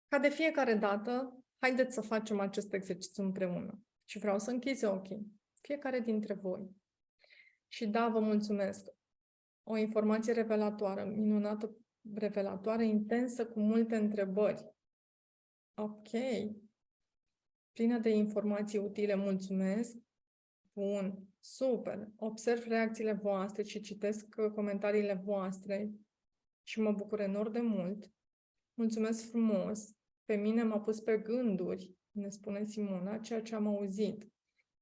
Ca de fiecare dată, haideți să facem acest exercițiu împreună. Și vreau să închizi ochii. Fiecare dintre voi. Și da, vă mulțumesc. O informație revelatoare, minunată, revelatoare, intensă, cu multe întrebări. Ok. Plină de informații utile, mulțumesc. Bun. Super. Observ reacțiile voastre și citesc comentariile voastre și mă bucur enorm de mult. Mulțumesc frumos. Pe mine m-a pus pe gânduri, ne spune Simona, ceea ce am auzit.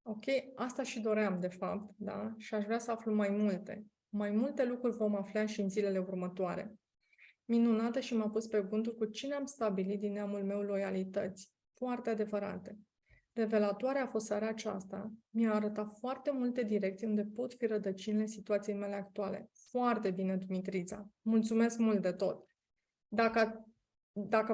Ok, asta și doream, de fapt, da? Și aș vrea să aflu mai multe. Mai multe lucruri vom afla și în zilele următoare. Minunată și m-a pus pe gânduri cu cine am stabilit din neamul meu loialități. Foarte adevărate. Revelatoarea a fost seara aceasta. Mi-a arătat foarte multe direcții unde pot fi rădăcinile situației mele actuale. Foarte bine, Dumitrița. Mulțumesc mult de tot. Dacă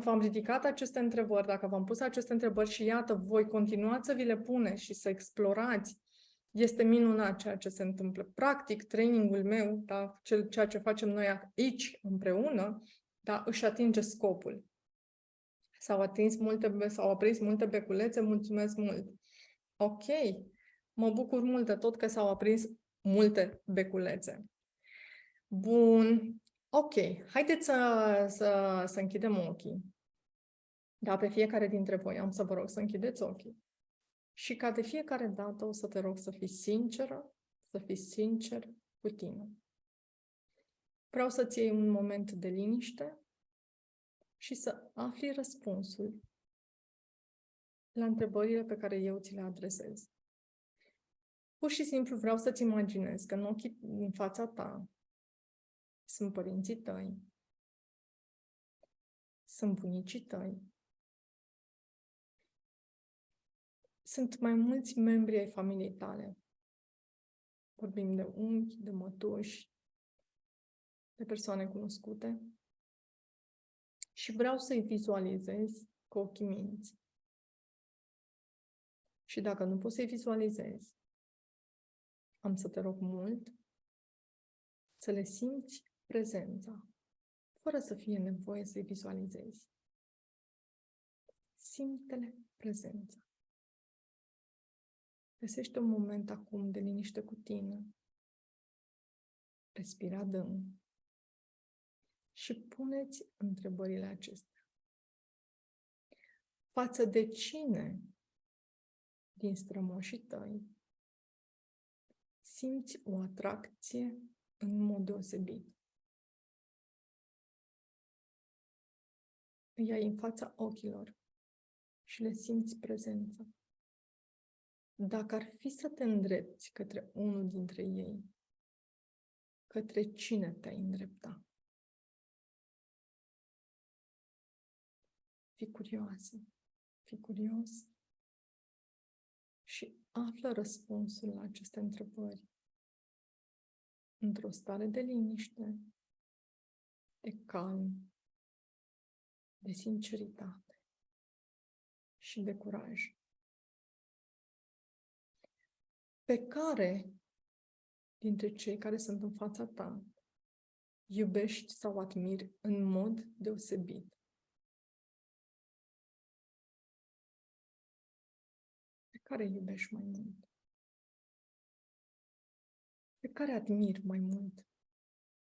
v-am ridicat aceste întrebări, dacă v-am pus aceste întrebări și iată, voi continua să vi le puneți și să explorați, este minunat ceea ce se întâmplă. Practic, trainingul meu, da, ceea ce facem noi aici împreună, da, își atinge scopul. S-au aprins multe beculețe, mulțumesc mult. Ok, mă bucur mult de tot că s-au aprins multe beculețe. Bun, ok, haideți să închidem ochii. Da, pe fiecare dintre voi am să vă rog să închideți ochii. Și ca de fiecare dată o să te rog să fii sinceră, să fii sincer cu tine. Vreau să-ți iei un moment de liniște și să afli răspunsul la întrebările pe care eu ți le adresez. Pur și simplu vreau să-ți imaginezi că în fața ta sunt părinții tăi, sunt bunicii tăi, sunt mai mulți membri ai familiei tale. Vorbim de unchi, de mătuși, de persoane cunoscute. Și vreau să-i vizualizezi cu ochii minții. Și dacă nu poți să-i vizualizezi, am să te rog mult să le simți prezența, fără să fie nevoie să-i vizualizezi. Simte-le prezența. Găsește un moment acum de liniște cu tine. Respira adânc. Și puneți întrebările acestea. Față de cine din strămoșii tăi simți o atracție în mod deosebit? Îi ai în fața ochilor și le simți prezența. Dacă ar fi să te îndrepți către unul dintre ei, către cine te-ai îndrepta? Fii curioasă, fii curios și află răspunsul la aceste întrebări într-o stare de liniște, de calm, de sinceritate și de curaj. Pe care dintre cei care sunt în fața ta iubești sau admiri în mod deosebit? Pe care iubești mai mult? Pe care admiri mai mult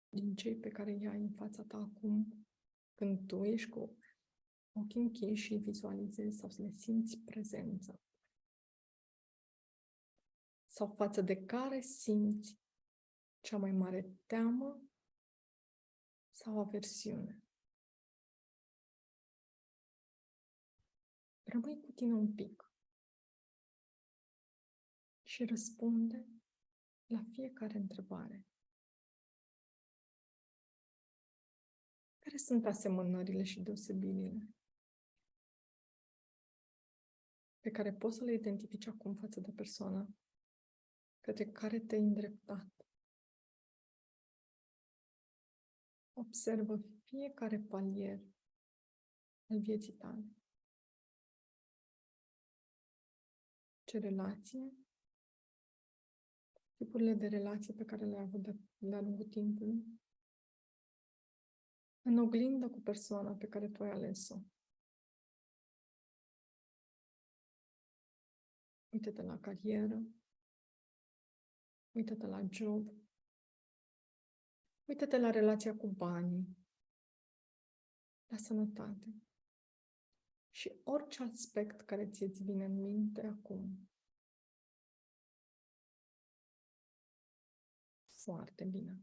din cei pe care îi ai în fața ta acum, când tu ești cu ochii închiși și vizualizezi sau să le simți prezența? Sau față de care simți cea mai mare teamă sau aversiune? Rămâi cu tine un pic și răspunde la fiecare întrebare. Care sunt asemănările și deosebirile pe care poți să le identifici acum față de persoana către care te-ai îndreptat? Observă fiecare palier al vieții tale. Ce relație, tipurile de relații pe care le-ai avut de-a lungul timpului, în oglindă cu persoana pe care tu ai ales-o. Uită-te la carieră, uită-te la job, uită-te la relația cu banii, la sănătate și orice aspect care ție-ți vine în minte acum. Foarte bine.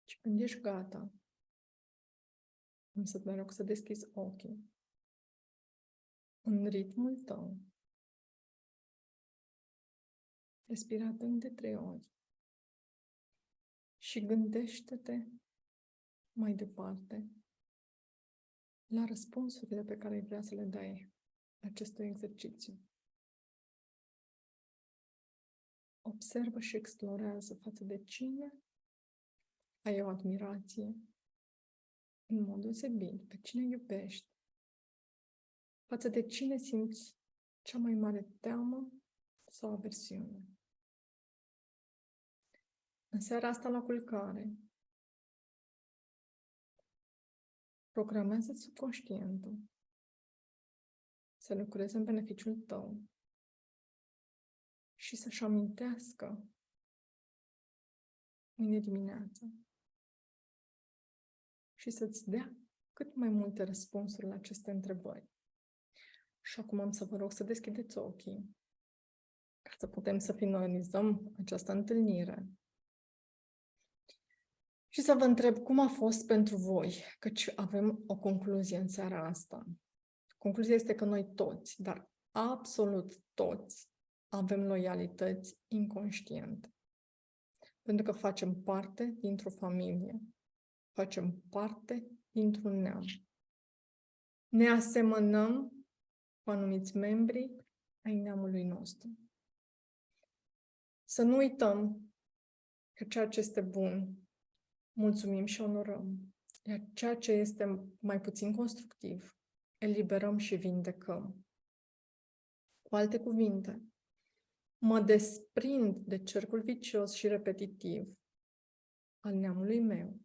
Și când ești gata, am să-ți rog să deschizi ochii în ritmul tău. Respira adânc de 3 ori și gândește-te mai departe la răspunsurile pe care ai vrea să le dai acestui exercițiu. Observă și explorează față de cine ai o admirație în mod deosebit, pe cine iubești, față de cine simți cea mai mare teamă sau aversiune. În seara asta la culcare, programează-ți subconștientul să lucreze în beneficiul tău și să-și amintească mâine dimineață și să-ți dea cât mai multe răspunsuri la aceste întrebări. Și acum am să vă rog să deschideți ochii ca să putem să finalizăm această întâlnire. Și să vă întreb cum a fost pentru voi, căci avem o concluzie în seara asta. Concluzia este că noi toți, dar absolut toți, avem loialități inconștiente. Pentru că facem parte dintr-o familie, facem parte dintr-un neam. Ne asemănăm cu anumiți membri ai neamului nostru. Să nu uităm că ceea ce este bun, mulțumim și onorăm. Iar ceea ce este mai puțin constructiv, eliberăm și vindecăm. Cu alte cuvinte, mă desprind de cercul vicios și repetitiv al neamului meu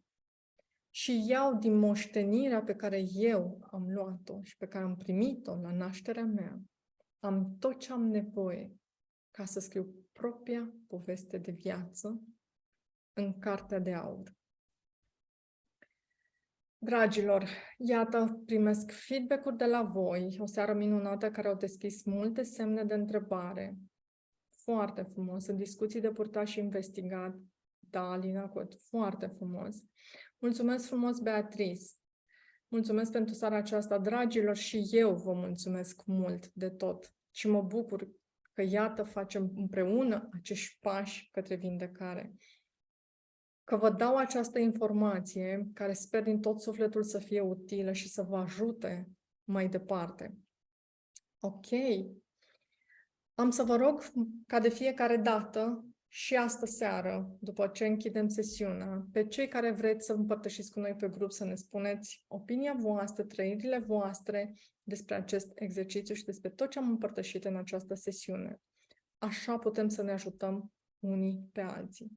și iau din moștenirea pe care eu am luat-o și pe care am primit-o la nașterea mea, am tot ce am nevoie ca să scriu propria poveste de viață în Cartea de Aur. Dragilor, iată, primesc feedback-uri de la voi, o seară minunată care au deschis multe semne de întrebare. Foarte frumos, în discuții de purtat și investigat. Da, Alina Cot, foarte frumos. Mulțumesc frumos, Beatrice. Mulțumesc pentru seara aceasta, dragilor, și eu vă mulțumesc mult de tot. Și mă bucur că, iată, facem împreună acești pași către vindecare. Că vă dau această informație, care sper din tot sufletul să fie utilă și să vă ajute mai departe. Ok. Am să vă rog, ca de fiecare dată, și astă seară, după ce închidem sesiunea, pe cei care vreți să împărtășiți cu noi pe grup, să ne spuneți opinia voastră, trăirile voastre despre acest exercițiu și despre tot ce am împărtășit în această sesiune. Așa putem să ne ajutăm unii pe alții.